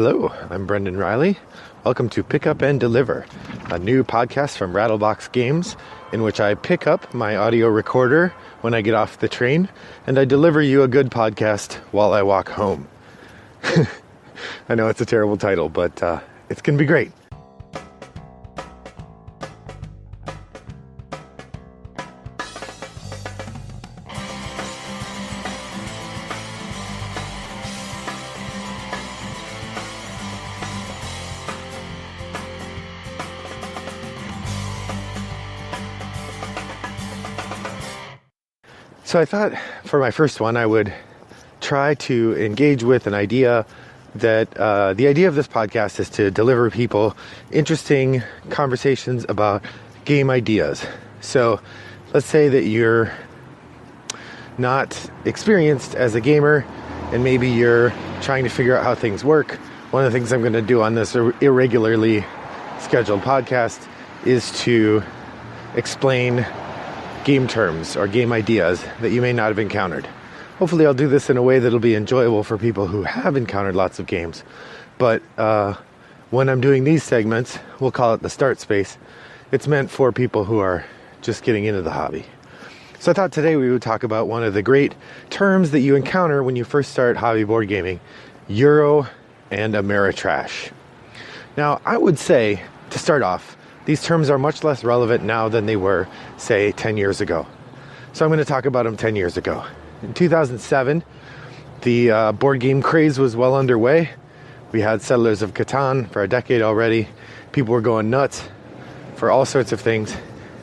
Hello, I'm Brendan Riley. Welcome to Pick Up and Deliver, a new podcast from Rattlebox Games in which I pick up my audio recorder when I get off the train and I deliver you a good podcast while I walk home. I know it's a terrible title, but it's going to be great. So I thought for my first one, I would try to engage with an idea that the idea of this podcast is to deliver people interesting conversations about game ideas. So let's say that you're not experienced as a gamer and maybe you're trying to figure out how things work. One of the things I'm going to do on this irregularly scheduled podcast is to explain game terms or game ideas that you may not have encountered. Hopefully I'll do this in a way that'll be enjoyable for people who have encountered lots of games. But when I'm doing these segments, we'll call it the start space. It's meant for people who are just getting into the hobby. So I thought today we would talk about one of the great terms that you encounter when you first start hobby board gaming, Euro and Ameritrash. Now, I would say, to start off, these terms are much less relevant now than they were, say, 10 years ago. So I'm going to talk about them 10 years ago. In 2007, the board game craze was well underway. We had Settlers of Catan for a decade already. People were going nuts for all sorts of things,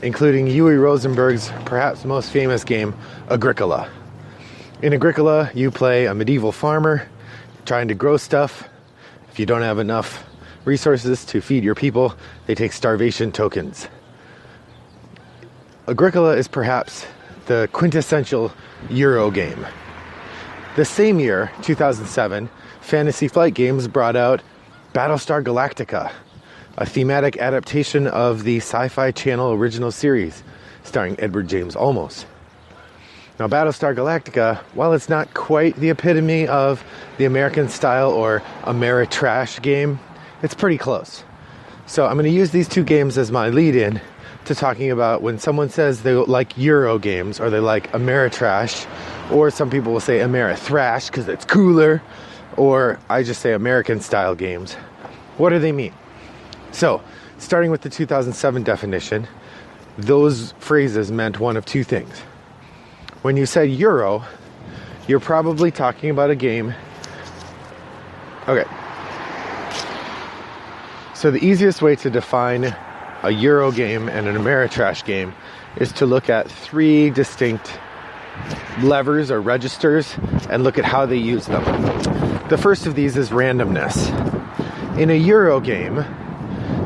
including Uwe Rosenberg's perhaps most famous game, Agricola. In Agricola, you play a medieval farmer trying to grow stuff. If you don't have enough resources to feed your people, they take starvation tokens. Agricola is perhaps the quintessential Euro game. The same year, 2007, Fantasy Flight Games brought out Battlestar Galactica, a thematic adaptation of the Sci-Fi Channel original series starring Edward James Olmos. Now, Battlestar Galactica, while it's not quite the epitome of the American style or Ameritrash game, it's pretty close. So I'm going to use these two games as my lead-in to talking about when someone says they like Euro games or they like Ameritrash, or some people will say Amerithrash because it's cooler, or I just say American-style games. What do they mean? So, starting with the 2007 definition, those phrases meant one of two things. When you said Euro, you're probably talking about a game. Okay. So the easiest way to define a Euro game and an Ameritrash game is to look at three distinct levers or registers and look at how they use them. The first of these is randomness. In a Euro game,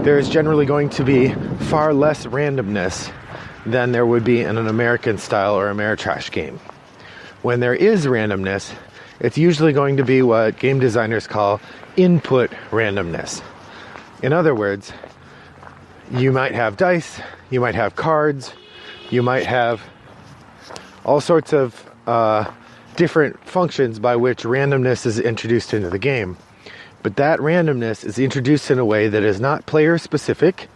there is generally going to be far less randomness than there would be in an American style or Ameritrash game. When there is randomness, it's usually going to be what game designers call input randomness. In other words, you might have dice, you might have cards, you might have all sorts of different functions by which randomness is introduced into the game. But that randomness is introduced in a way that is not player specific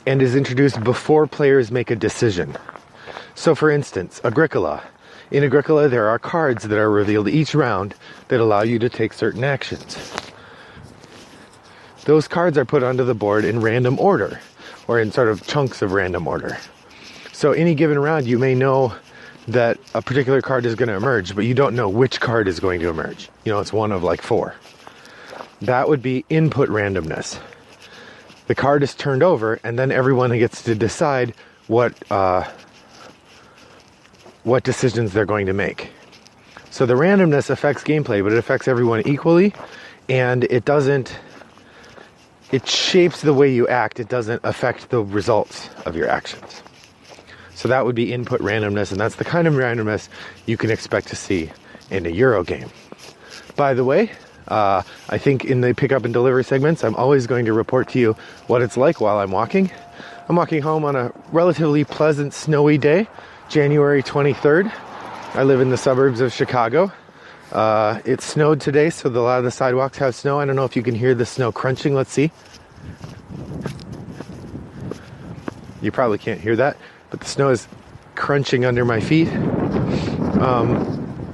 and is introduced before players make a decision. So for instance, Agricola. In Agricola, there are cards that are revealed each round that allow you to take certain actions. Those cards are put onto the board in random order, or in sort of chunks of random order. So any given round, you may know that a particular card is going to emerge, but you don't know which card is going to emerge. You know, it's one of like four. That would be input randomness. The card is turned over, and then everyone gets to decide what decisions they're going to make. So the randomness affects gameplay, but it affects everyone equally, and it shapes the way you act. It doesn't affect the results of your actions. So that would be input randomness, and that's the kind of randomness you can expect to see in a Euro game. By the way, I think in the pick up and deliver segments, I'm always going to report to you what it's like while I'm walking. I'm walking home on a relatively pleasant snowy day, January 23rd. I live in the suburbs of Chicago. It snowed today, so a lot of the sidewalks have snow. I don't know if you can hear the snow crunching. Let's see. You probably can't hear that, but the snow is crunching under my feet.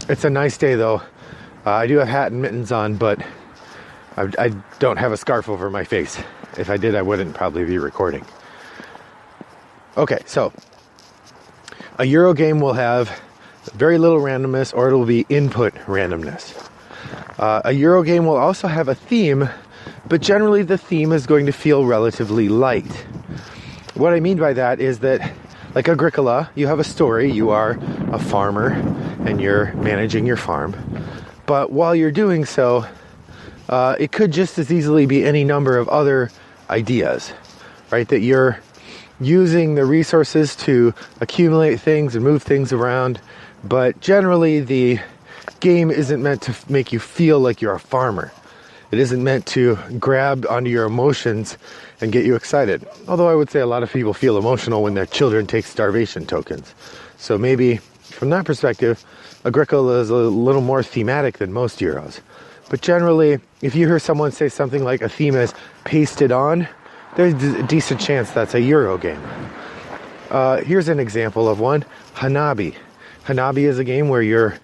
It's a nice day though. I do have hat and mittens on, but I don't have a scarf over my face. If I did, I wouldn't probably be recording. Okay, so a Euro game will have very little randomness, or it'll be input randomness. A Euro game will also have a theme, but generally the theme is going to feel relatively light. What I mean by that is that, like Agricola, you have a story. You are a farmer and you're managing your farm. But while you're doing so, it could just as easily be any number of other ideas, right? That you're using the resources to accumulate things and move things around. But generally, the game isn't meant to make you feel like you're a farmer. It isn't meant to grab onto your emotions and get you excited. Although I would say a lot of people feel emotional when their children take starvation tokens. So maybe from that perspective, Agricola is a little more thematic than most Euros. But generally, if you hear someone say something like a theme is pasted on, there's a decent chance that's a Euro game. Here's an example of one, Hanabi. Hanabi is a game where you're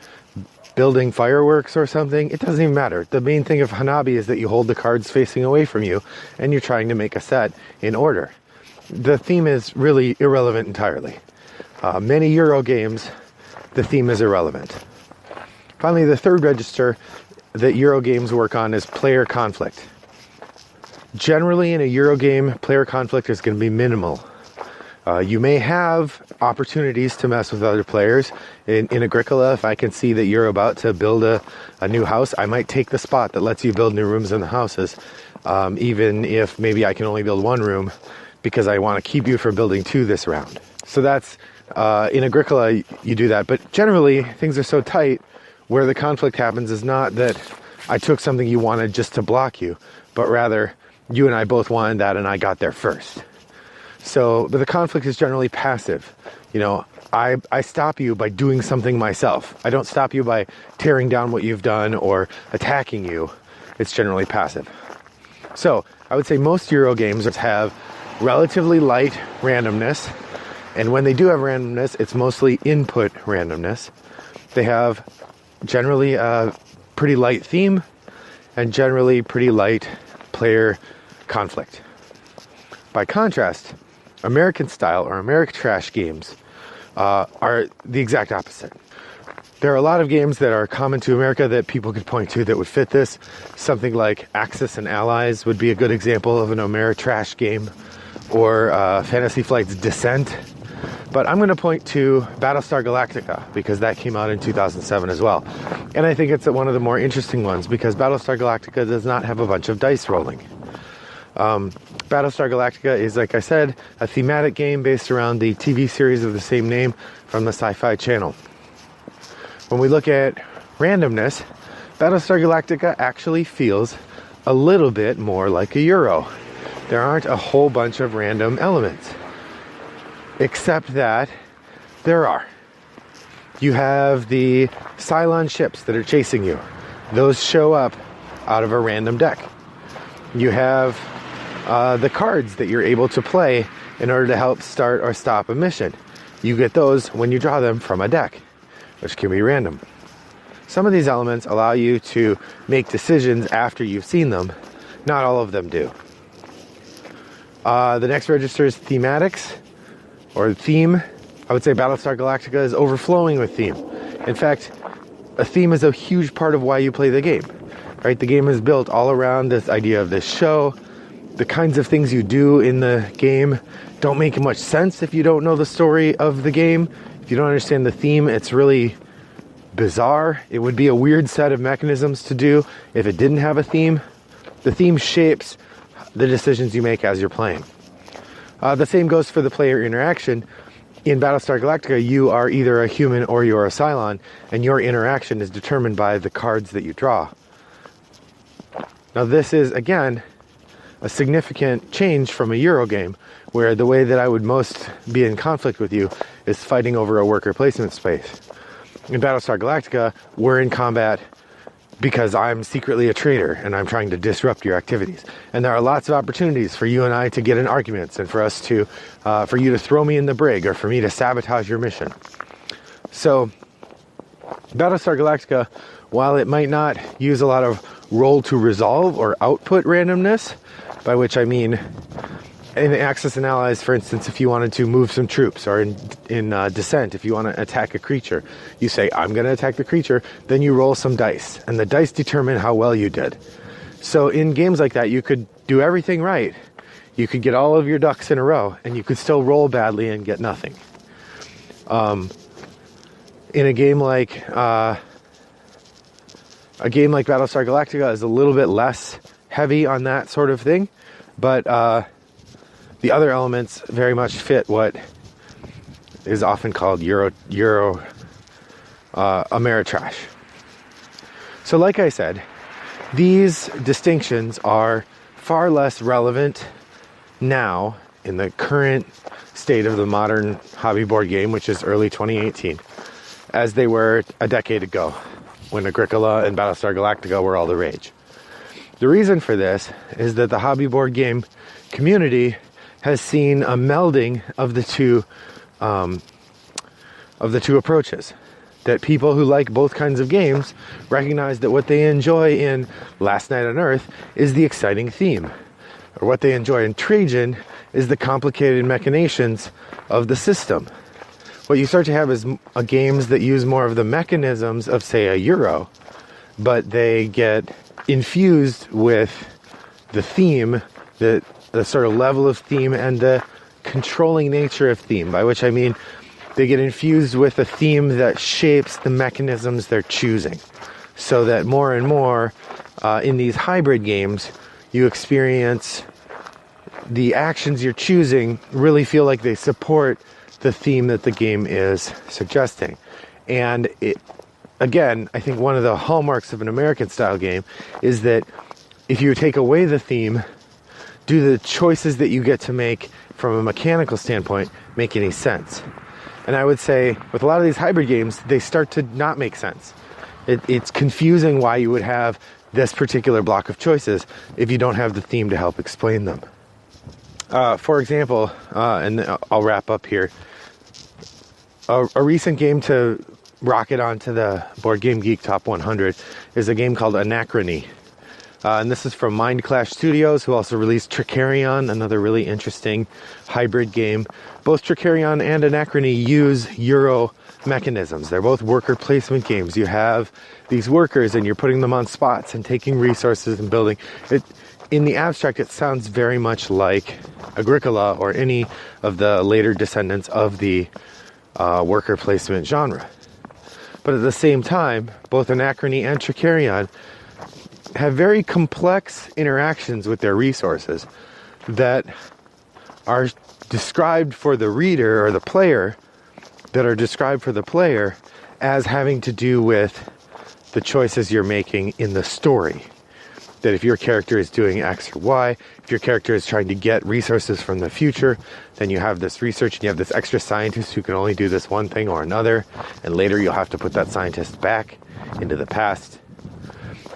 building fireworks or something. It doesn't even matter. The main thing of Hanabi is that you hold the cards facing away from you and you're trying to make a set in order. The theme is really irrelevant entirely. Many Euro games, the theme is irrelevant. Finally, the third register that Euro games work on is player conflict. Generally, in a Euro game, player conflict is going to be minimal. You may have opportunities to mess with other players. In Agricola, if I can see that you're about to build a new house, I might take the spot that lets you build new rooms in the houses, even if maybe I can only build one room because I want to keep you from building two this round. So that's, in Agricola, you do that. But generally, things are so tight, where the conflict happens is not that I took something you wanted just to block you, but rather you and I both wanted that and I got there first. So, but the conflict is generally passive. You know, I stop you by doing something myself. I don't stop you by tearing down what you've done or attacking you. It's generally passive. So, I would say most Euro games have relatively light randomness. And when they do have randomness, it's mostly input randomness. They have generally a pretty light theme and generally pretty light player conflict. By contrast, American style or Ameritrash games are the exact opposite. There are a lot of games that are common to America that people could point to that would fit this. Something like Axis and Allies would be a good example of an Ameritrash game, or Fantasy Flight's Descent. But I'm going to point to Battlestar Galactica because that came out in 2007 as well. And I think it's one of the more interesting ones because Battlestar Galactica does not have a bunch of dice rolling. Battlestar Galactica is, like I said, a thematic game based around the TV series of the same name from the Sci-Fi Channel. When we look at randomness, Battlestar Galactica actually feels a little bit more like a Euro. There aren't a whole bunch of random elements, except that there are. You have the Cylon ships that are chasing you. Those show up out of a random deck. You have the cards that you're able to play in order to help start or stop a mission. You get those when you draw them from a deck, which can be random. Some of these elements allow you to make decisions after you've seen them. Not all of them do. The next register is thematics, or theme. I would say Battlestar Galactica is overflowing with theme. In fact, a theme is a huge part of why you play the game, right? The game is built all around this idea of this show. The kinds of things you do in the game don't make much sense if you don't know the story of the game. If you don't understand the theme, it's really bizarre. It would be a weird set of mechanisms to do if it didn't have a theme. The theme shapes the decisions you make as you're playing. The same goes for the player interaction. In Battlestar Galactica, you are either a human or you're a Cylon, and your interaction is determined by the cards that you draw. Now this is, again, a significant change from a Euro game, where the way that I would most be in conflict with you is fighting over a worker placement space. In Battlestar Galactica, we're in combat because I'm secretly a traitor and I'm trying to disrupt your activities. And there are lots of opportunities for you and I to get in arguments and for us to, for you to throw me in the brig or for me to sabotage your mission. So Battlestar Galactica, while it might not use a lot of roll to resolve or output randomness, by which I mean in Axis and Allies, for instance, if you wanted to move some troops, or in Descent, if you want to attack a creature, you say, I'm going to attack the creature, then you roll some dice, and the dice determine how well you did. So in games like that, you could do everything right. You could get all of your ducks in a row, and you could still roll badly and get nothing. In a game like Battlestar Galactica is a little bit less heavy on that sort of thing, but the other elements very much fit what is often called Euro Ameritrash. So like I said, these distinctions are far less relevant now in the current state of the modern hobby board game, which is early 2018, as they were a decade ago when Agricola and Battlestar Galactica were all the rage. The reason for this is that the hobby board game community has seen a melding of the two approaches. That people who like both kinds of games recognize that what they enjoy in Last Night on Earth is the exciting theme, or what they enjoy in Trajan is the complicated machinations of the system. What you start to have is games that use more of the mechanisms of, say, a Euro, but they get infused with the theme, the sort of level of theme and the controlling nature of theme, by which I mean they get infused with a theme that shapes the mechanisms they're choosing, so that more and more in these hybrid games, you experience the actions you're choosing really feel like they support the theme that the game is suggesting. And again, I think one of the hallmarks of an American style game is that if you take away the theme, do the choices that you get to make from a mechanical standpoint make any sense? And I would say with a lot of these hybrid games, they start to not make sense. It's confusing why you would have this particular block of choices if you don't have the theme to help explain them. For example, and I'll wrap up here, a recent game to rocket onto the Board Game Geek Top 100 is a game called Anachrony. And this is from Mind Clash Studios, who also released Tricarion, another really interesting hybrid game. Both Tricarion and Anachrony use Euro mechanisms. They're both worker placement games. You have these workers and you're putting them on spots and taking resources and building. In the abstract, it sounds very much like Agricola or any of the later descendants of the worker placement genre. But at the same time, both Anachrony and Tricarion have very complex interactions with their resources that are described for the reader or the player, as having to do with the choices you're making in the story. That if your character is doing X or Y, if your character is trying to get resources from the future, then you have this research and you have this extra scientist who can only do this one thing or another, and later you'll have to put that scientist back into the past.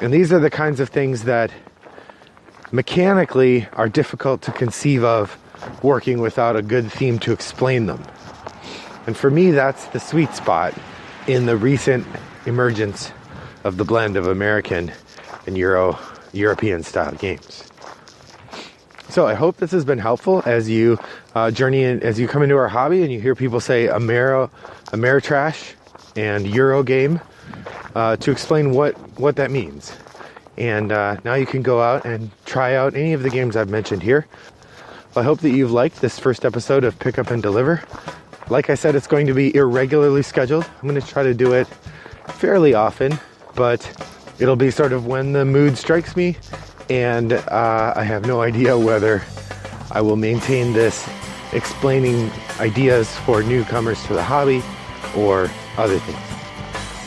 And these are the kinds of things that mechanically are difficult to conceive of working without a good theme to explain them. And for me, that's the sweet spot in the recent emergence of the blend of American and European style games. So I hope this has been helpful as you journey in, as you come into our hobby and you hear people say Ameritrash and Euro game, to explain what that means. And now you can go out and try out any of the games I've mentioned here. I hope that you've liked this first episode of Pick Up and Deliver. Like I said, it's going to be irregularly scheduled. I'm going to try to do it fairly often, but it'll be sort of when the mood strikes me, and I have no idea whether I will maintain this explaining ideas for newcomers to the hobby or other things.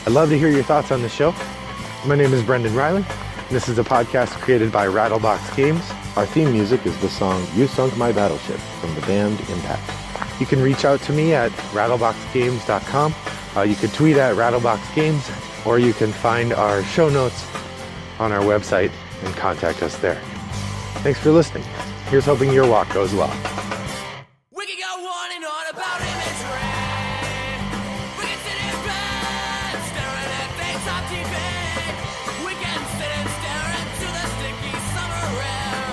I'd love to hear your thoughts on the show. My name is Brendan Riley. This is a podcast created by Rattlebox Games. Our theme music is the song You Sunk My Battleship from the band Impact. You can reach out to me at rattleboxgames.com. You can tweet at rattleboxgames, or you can find our show notes on our website and contact us there. Thanks for listening. Here's hoping your walk goes well. We can go on and on about imagery. We can sit in bed, staring at things on TV. We can sit and stare into the sticky summer air,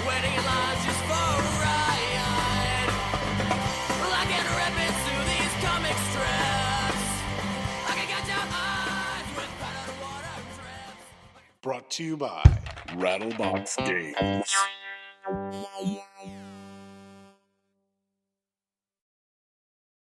waiting in lines just for a ride. I can rip into these comic strips. I can get your eyes with powdered water drips. Brought to you by Rattlebox Games.